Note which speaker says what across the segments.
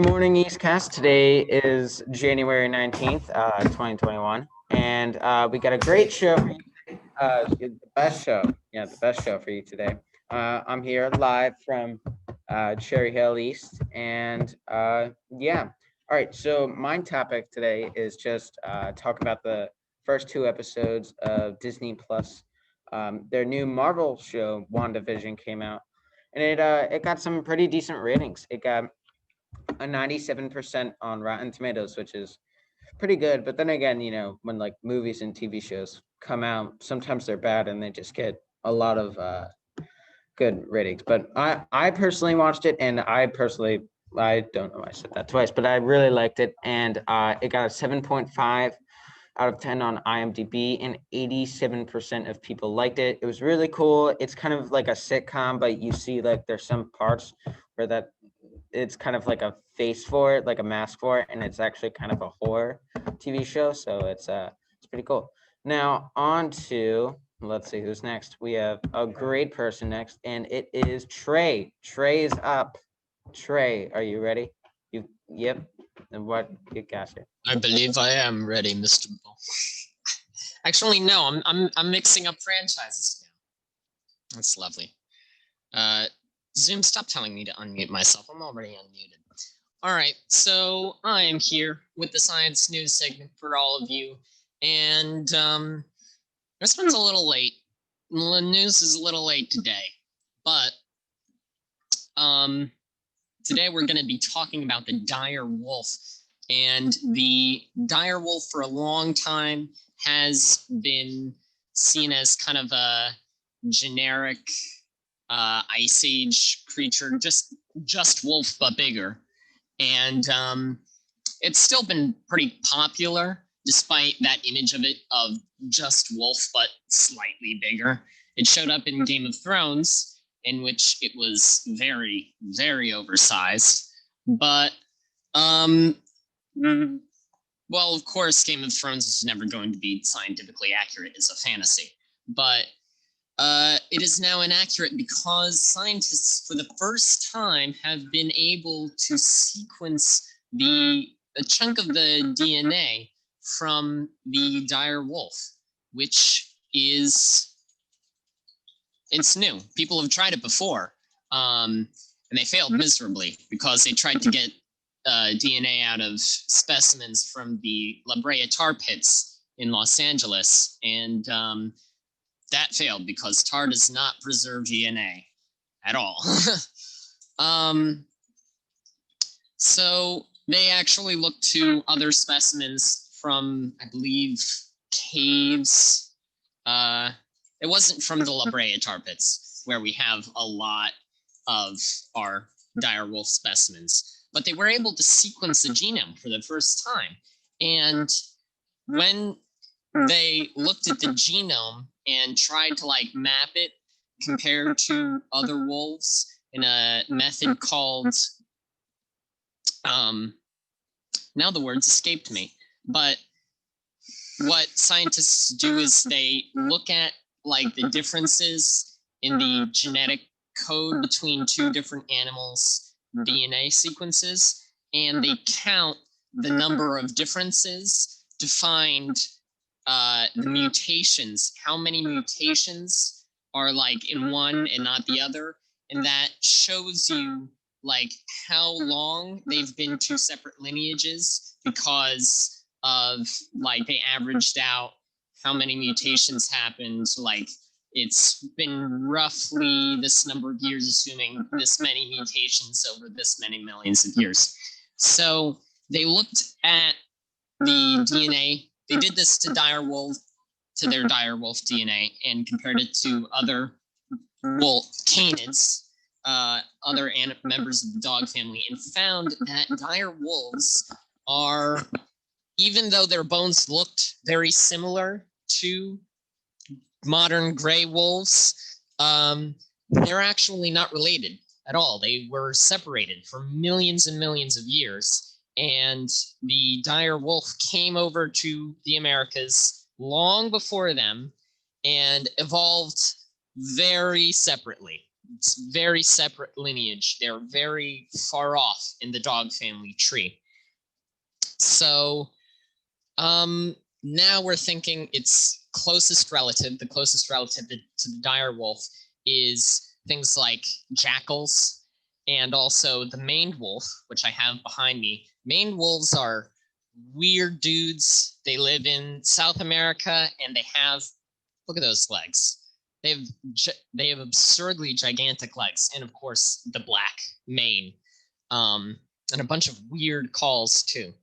Speaker 1: Morning, Eastcast. Today is January 19th, 2021, and we got a great show for you today. The best show. Yeah, the best show for you today. I'm here live from Cherry Hill East, and yeah. All right, so my topic today is just talk about the first two episodes of Disney Plus. Their new Marvel show, WandaVision, came out, and it got some pretty decent ratings. It got a 97% on Rotten Tomatoes, which is pretty good. But then again, when like movies and TV shows come out, sometimes they're bad and they just get a lot of good ratings. But I personally watched it, and I don't know why I said that twice, but I really liked it, and it got a 7.5 out of 10 on IMDb, and 87% of people liked it. It was really cool. It's kind of like a sitcom, but you see like there's some parts where that it's kind of like a face for it, like a mask for it, and it's actually kind of a horror TV show. So it's pretty cool. Now on to, let's see who's next. We have a great person next, and it is Trey. Trey is up. Trey, are you ready? Yep. And what you got it?
Speaker 2: I believe I am ready, Mr. Bull. Actually, no, I'm mixing up franchises now. That's lovely. Zoom, stop telling me to unmute myself. I'm already unmuted. All right, so I am here with the science news segment for all of you, and this one's a little late. The news is a little late today, but today we're going to be talking about the dire wolf. And the dire wolf for a long time has been seen as kind of a generic Ice Age creature, just wolf but bigger. And it's still been pretty popular, despite that image of it of just wolf but slightly bigger. It showed up in Game of Thrones, in which it was very, very oversized. But well, of course, Game of Thrones is never going to be scientifically accurate as a fantasy, but it is now inaccurate because scientists, for the first time, have been able to sequence a chunk of the DNA from the dire wolf, which it's new. People have tried it before, and they failed miserably because they tried to get DNA out of specimens from the La Brea tar pits in Los Angeles, and that failed because tar does not preserve DNA at all. So they actually looked to other specimens from, I believe, caves. It wasn't from the La Brea tar pits, where we have a lot of our dire wolf specimens, but they were able to sequence the genome for the first time. And when they looked at the genome and tried to like map it compared to other wolves in a method called now the words escaped me, but what scientists do is they look at like the differences in the genetic code between two different animals' DNA sequences, and they count the number of differences to find the mutations, how many mutations are like in one and not the other, and that shows you like how long they've been two separate lineages because of like they averaged out how many mutations happened. Like it's been roughly this number of years, assuming this many mutations over this many millions of years. So they looked at the DNA. They did this to their dire wolf DNA, and compared it to other canids, other members of the dog family, and found that dire wolves are, even though their bones looked very similar to modern gray wolves, they're actually not related at all. They were separated for millions and millions of years, and the dire wolf came over to the Americas long before them and evolved very separately. it's very separate lineage. They're very far off in the dog family tree. So now we're thinking its closest relative, the closest relative to the dire wolf, is things like jackals and also the maned wolf, which I have behind me. Maned wolves are weird dudes. They live in South America, and they have, look at those legs. They have absurdly gigantic legs, and of course the black mane, and a bunch of weird calls too.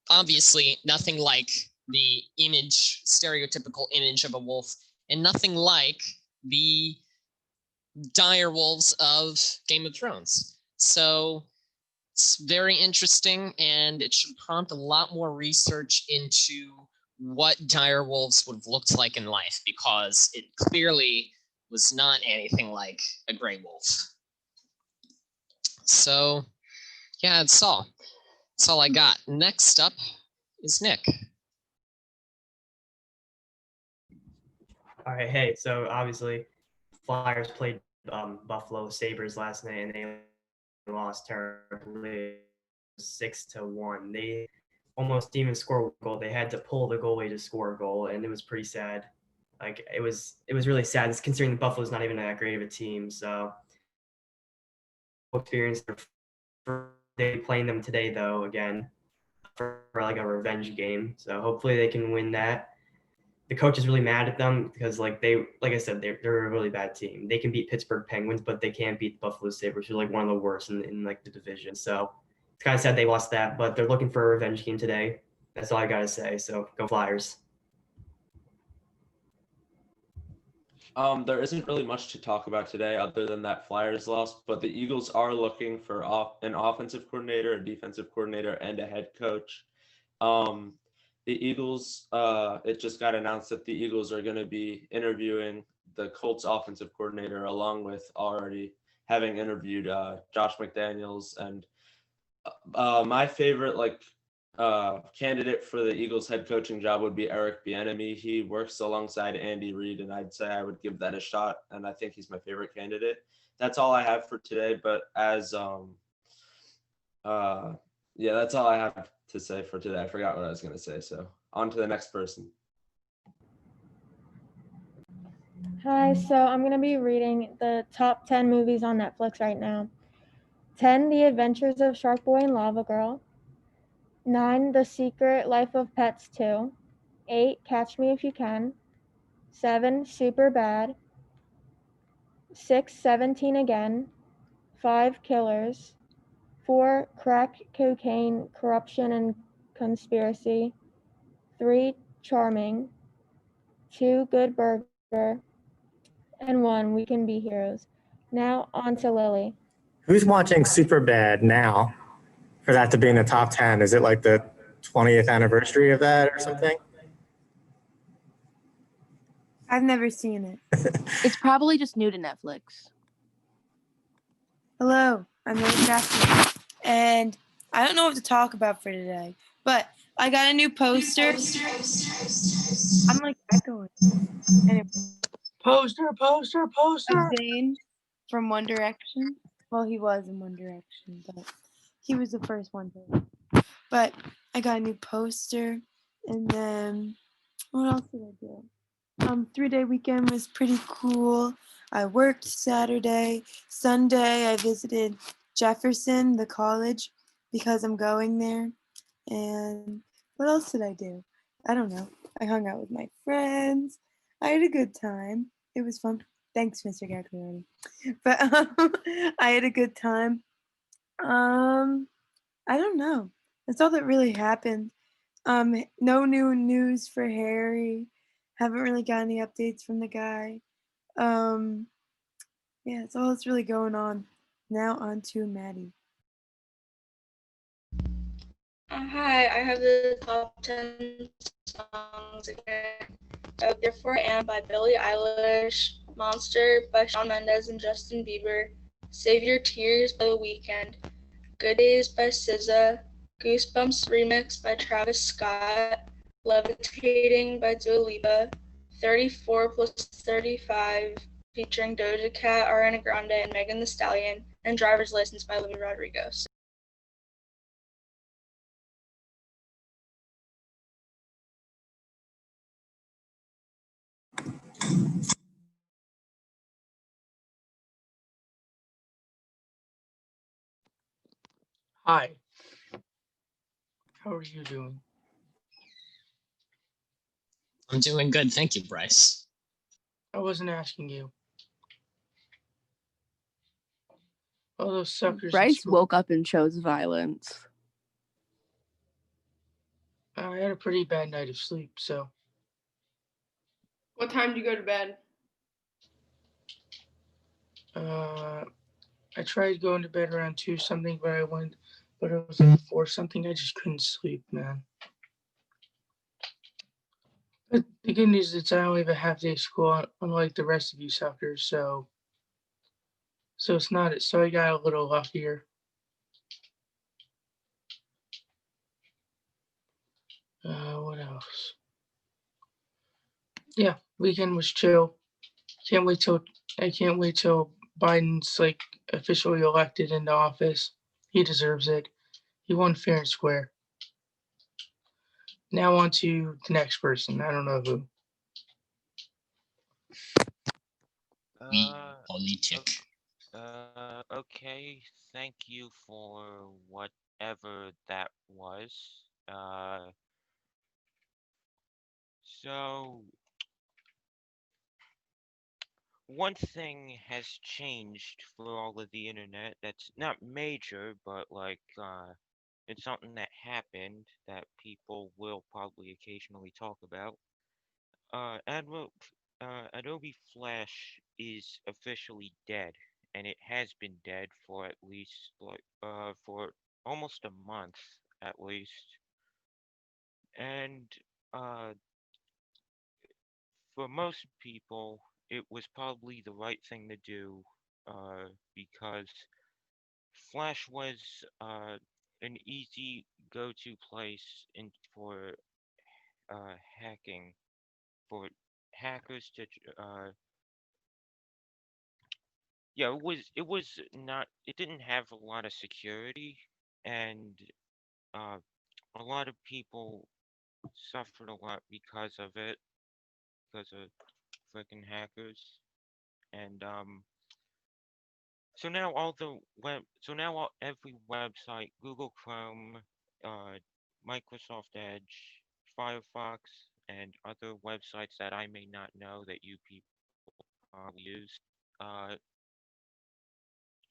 Speaker 2: Obviously, nothing like the stereotypical image of a wolf, and nothing like the dire wolves of Game of Thrones. So it's very interesting, and it should prompt a lot more research into what dire wolves would have looked like in life, because it clearly was not anything like a gray wolf. So yeah, that's all I got. Next up is Nick.
Speaker 3: All right, hey, so obviously Flyers played Buffalo Sabres last night, and they lost terribly, 6-1. They almost didn't even score a goal. They had to pull the goalie to score a goal, and it was pretty sad. Like it was really sad. It's considering Buffalo's not even that great of a team. So experience they playing them today though again for like a revenge game. So hopefully they can win that. The coach is really mad at them because like I said, they're a really bad team. They can beat Pittsburgh Penguins, but they can't beat the Buffalo Sabres, who are like one of the worst in like the division. So it's kind of sad they lost that, but they're looking for a revenge game today. That's all I gotta say. So go Flyers.
Speaker 4: There isn't really much to talk about today other than that Flyers lost, but the Eagles are looking for an offensive coordinator, a defensive coordinator, and a head coach. The Eagles, it just got announced that the Eagles are going to be interviewing the Colts offensive coordinator, along with already having interviewed Josh McDaniels. And my favorite candidate for the Eagles head coaching job would be Eric Bieniemy. He works alongside Andy Reid, and I'd say I would give that a shot. And I think he's my favorite candidate. That's all I have for today. But that's all I have to say for today. I forgot what I was going to say. So on to the next person.
Speaker 5: Hi, so I'm going to be reading the top 10 movies on Netflix right now. 10, The Adventures of Shark Boy and Lava Girl. 9, The Secret Life of Pets 2. 8, Catch Me If You Can. 7, Super Bad. 6, 17 Again. 5, Killers. 4, Crack, Cocaine, Corruption, and Conspiracy. 3, Charming. 2, Good Burger. And 1, We Can Be Heroes. Now on to Lily.
Speaker 6: Who's watching Superbad now for that to be in the top 10? Is it like the 20th anniversary of that or something?
Speaker 7: I've never seen it.
Speaker 8: It's probably just new to Netflix.
Speaker 7: Hello, I'm Lily Jackson, and I don't know what to talk about for today, but I got a new poster. I'm like echoing. Anyway. Poster. Of Zayn from One Direction. Well, he was in One Direction, but he was the first one to. But I got a new poster, and then what else did I do? 3-day weekend was pretty cool. I worked Saturday. Sunday, I visited Jefferson, the college, because I'm going there. And what else did I do? I don't know. I hung out with my friends. I had a good time. It was fun. Thanks, Mr. Gagliardi. But I had a good time. I don't know. That's all that really happened. No new news for Harry. Haven't really got any updates from the guy. Yeah, that's all that's really going on. Now on to Maddie.
Speaker 9: Hi, I have the top 10 songs again. Therefore I Am by Billie Eilish, Monster by Shawn Mendes and Justin Bieber, Save Your Tears by The Weeknd, Good Days by SZA, Goosebumps Remix by Travis Scott, Levitating by Dua Lipa, 34 plus 35 featuring Doja Cat, Ariana Grande, and Megan Thee Stallion, and Driver's License by Olivia Rodrigo.
Speaker 10: Hi. How are you doing?
Speaker 2: I'm doing good, thank you, Bryce.
Speaker 10: I wasn't asking you. All those suckers.
Speaker 8: Bryce woke up and chose violence.
Speaker 10: I had a pretty bad night of sleep, so.
Speaker 7: What time do you go to bed?
Speaker 10: I tried going to bed around 2 something, but it was like 4 something. I just couldn't sleep, man. But the good news is I only have a half day school, unlike the rest of you suckers, so it's not, so I got a little luckier. What else? Yeah, weekend was chill. I can't wait till Biden's like officially elected into office. He deserves it. He won fair and square. Now on to the next person. I don't know who.
Speaker 2: Politic.
Speaker 11: Okay, thank you for whatever that was. So one thing has changed for all of the internet that's not major, but it's something that happened that people will probably occasionally talk about. Adobe Flash is officially dead, and it has been dead for at least for almost a month at least. And uh, for most people, it was probably the right thing to do because Flash was an easy go-to place for hacking for hackers to yeah, it didn't have a lot of security, and uh a lot of people suffered a lot because of it, because of freaking hackers. And every website, Google Chrome, uh Microsoft Edge, Firefox, and other websites that I may not know that you people use, uh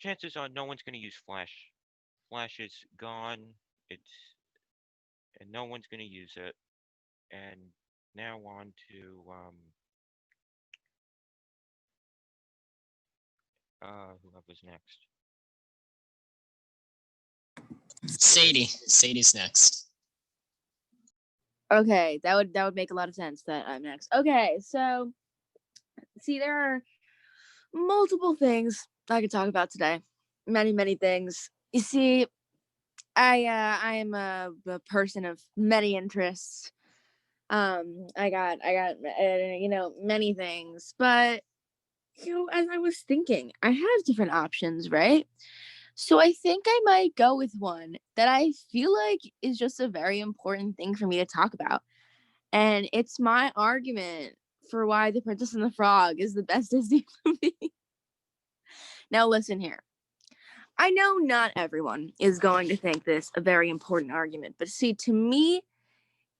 Speaker 11: chances are no one's going to use Flash. Flash is gone. It's and no one's going to use it. And now on to whoever's next.
Speaker 2: Sadie's next.
Speaker 8: Okay, that would make a lot of sense that I'm next. Okay, so see, there are multiple things I could talk about today. Many things. You see, I am a person of many interests. I got many things, but as I was thinking, I have different options, right? So I think I might go with one that I feel like is just a very important thing for me to talk about. And it's my argument for why The Princess and the Frog is the best Disney movie. Now listen here. I know not everyone is going to think this a very important argument, but see, to me,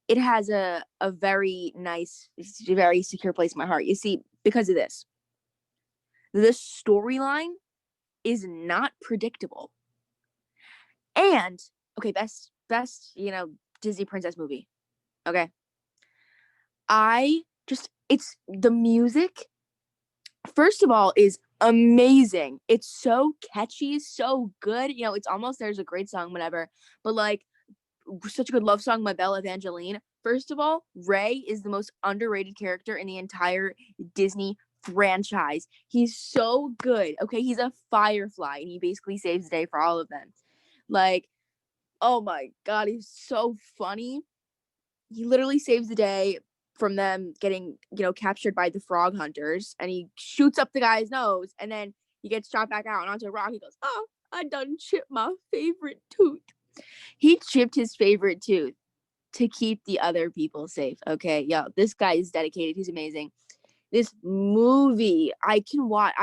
Speaker 8: it has a very nice, very secure place in my heart. You see, because of this. The storyline is not predictable. And okay, best Disney princess movie. Okay. It's the music, first of all, is amazing. It's so catchy, so good. It's almost there's a great song, whatever. But such a good love song, My Belle Evangeline. First of all, Ray is the most underrated character in the entire Disney franchise. He's so good. Okay, he's a firefly, and he basically saves the day for all of them. Oh my god, he's so funny. He literally saves the day. from them getting, captured by the frog hunters, and he shoots up the guy's nose, and then he gets shot back out and onto a rock. He goes, "Oh, I done chipped my favorite tooth." He chipped his favorite tooth to keep the other people safe. Okay, yo, this guy is dedicated. He's amazing. This movie, I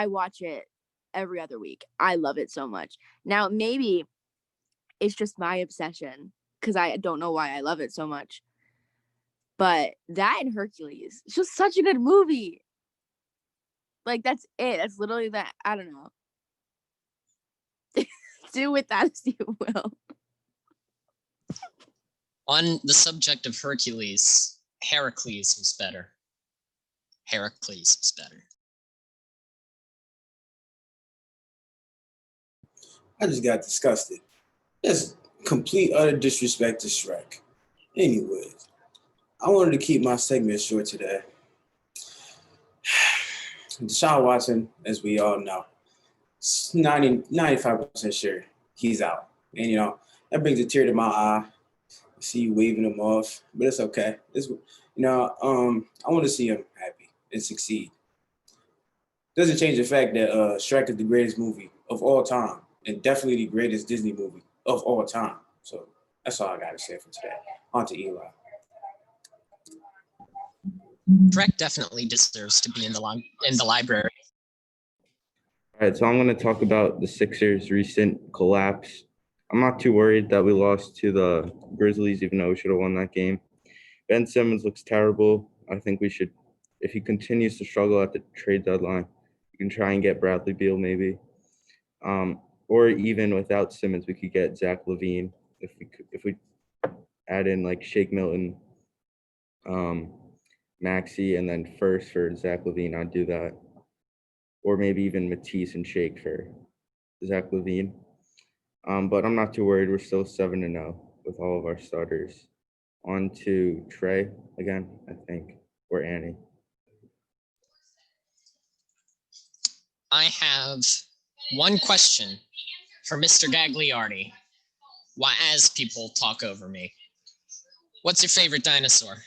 Speaker 8: watch it every other week. I love it so much. Now, maybe it's just my obsession because I don't know why I love it so much. But that and Hercules, it's just such a good movie. Like, that's it. That's literally that. I don't know. Do with that as you will.
Speaker 2: On the subject of Hercules, Heracles was better. Heracles was better.
Speaker 12: I just got disgusted. That's complete utter disrespect to Shrek. Anyways, I wanted to keep my segment short today. Deshaun Watson, as we all know, 95% sure he's out. And, that brings a tear to my eye. I see you waving him off, but it's okay. I want to see him happy and succeed. Doesn't change the fact that Shrek is the greatest movie of all time and definitely the greatest Disney movie of all time. So that's all I got to say for today. On to Eli.
Speaker 2: Shrek definitely deserves to be in the library.
Speaker 4: All right, so I'm going to talk about the Sixers' recent collapse. I'm not too worried that we lost to the Grizzlies, even though we should have won that game. Ben Simmons looks terrible. I think we should, if he continues to struggle at the trade deadline, we can try and get Bradley Beal maybe. Or even without Simmons, we could get Zach LaVine if we add in like Shake Milton, Maxey, and then first for Zach LaVine. I'd do that. Or maybe even Matisse and Shake for Zach LaVine. But I'm not too worried. We're still 7-0 with all of our starters. On to Trey again, I think, or Annie.
Speaker 2: I have one question for Mr. Gagliardi. Why, as people talk over me, what's your favorite dinosaur?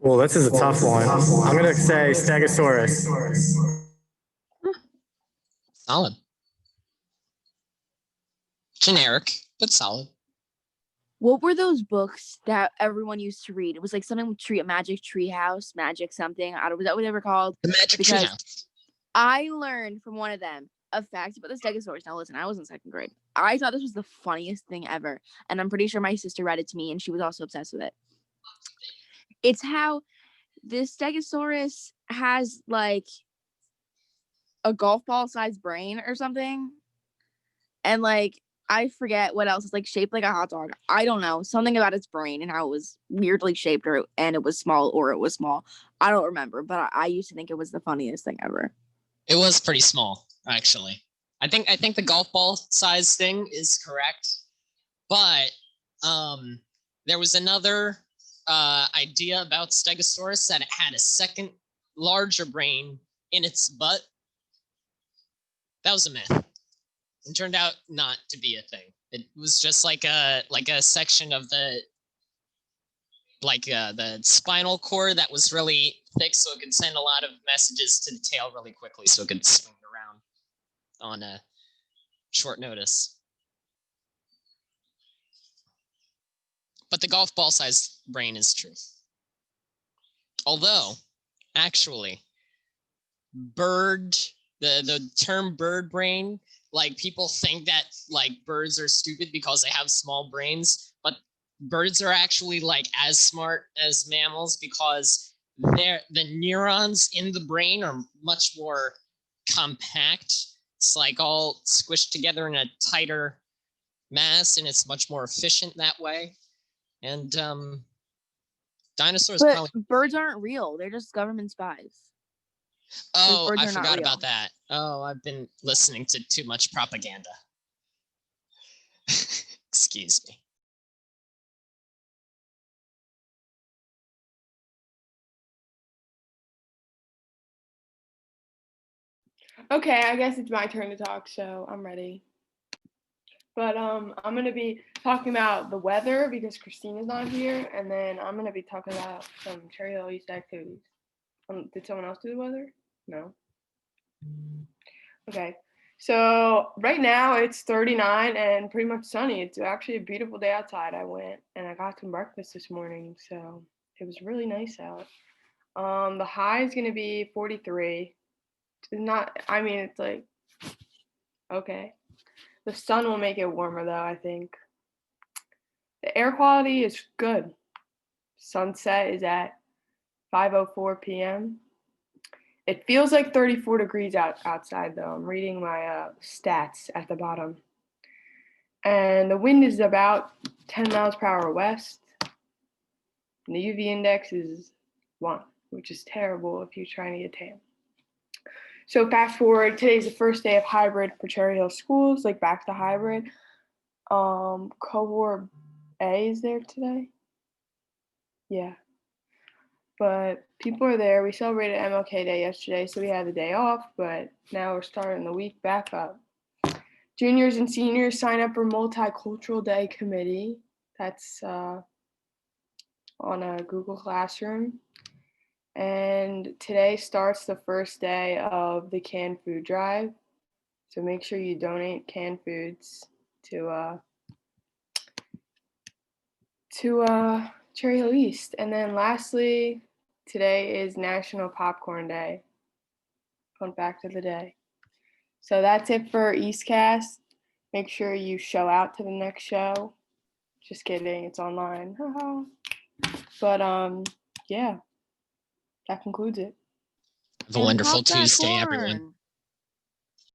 Speaker 6: Well, this is a tough one. I'm going to say Stegosaurus.
Speaker 2: Solid. Generic, but solid.
Speaker 8: What were those books that everyone used to read? It was like something Magic Tree House, Magic something. I don't. Was that what they were called?
Speaker 2: The Magic Tree House.
Speaker 8: I learned from one of them a fact about the Stegosaurus. Now listen, I was in second grade. I thought this was the funniest thing ever, and I'm pretty sure my sister read it to me, and she was also obsessed with it. It's how the Stegosaurus has like a golf ball sized brain or something, and like I forget what else. It's like shaped like a hot dog. I don't know. Something about its brain and how it was weirdly shaped, and it was small or it was small. I don't remember, but I used to think it was the funniest thing ever.
Speaker 2: It was pretty small, actually. I think the golf ball size thing is correct, but there was another idea about Stegosaurus that it had a second larger brain in its butt. That was a myth. It turned out not to be a thing. It was just like a section of the spinal cord that was really thick, so it could send a lot of messages to the tail really quickly, so it could swing around on a short notice. But the golf ball sized brain is true. Although, actually, the term bird brain, like people think that like birds are stupid because they have small brains, but birds are actually like as smart as mammals because the neurons in the brain are much more compact. It's like all squished together in a tighter mass, and it's much more efficient that way. And dinosaurs
Speaker 8: But
Speaker 2: probably.
Speaker 8: Birds aren't real. They're just government spies.
Speaker 2: Oh,
Speaker 8: birds
Speaker 2: I
Speaker 8: are not
Speaker 2: forgot
Speaker 8: real.
Speaker 2: about that. Oh, I've been listening to too much propaganda. Excuse me.
Speaker 7: Okay, I guess it's my turn to talk, so I'm ready. But I'm gonna be talking about the weather because Christina's not here, and then I'm gonna be talking about some Cherry Hill East activities. Did someone else do the weather? No. Okay. So right now it's 39 and pretty much sunny. It's actually a beautiful day outside. I went and I got some breakfast this morning, so it was really nice out. The high is gonna be 43. It's not. I mean, it's like okay. The sun will make it warmer though, I think. The air quality is good. Sunset is at 5:04 p.m. It feels like 34 degrees outside though. I'm reading my stats at the bottom. And the wind is about 10 miles per hour west. And the UV index is 1, which is terrible if you're trying to get tan. So fast forward, today's the first day of hybrid for Cherry Hill schools, like back to hybrid. Cohort A is there today. Yeah. But people are there. We celebrated MLK Day yesterday, so we had the day off, but now we're starting the week back up. Juniors and seniors sign up for Multicultural Day Committee. That's on a Google Classroom. And today starts the first day of the canned food drive. So make sure you donate canned foods to Cherry Hill East. And then lastly, today is National Popcorn Day. Fun fact of the day. So that's it for Eastcast. Make sure you show out to the next show. Just kidding, it's online. But yeah, that concludes it.
Speaker 2: Have a wonderful Tuesday, everyone.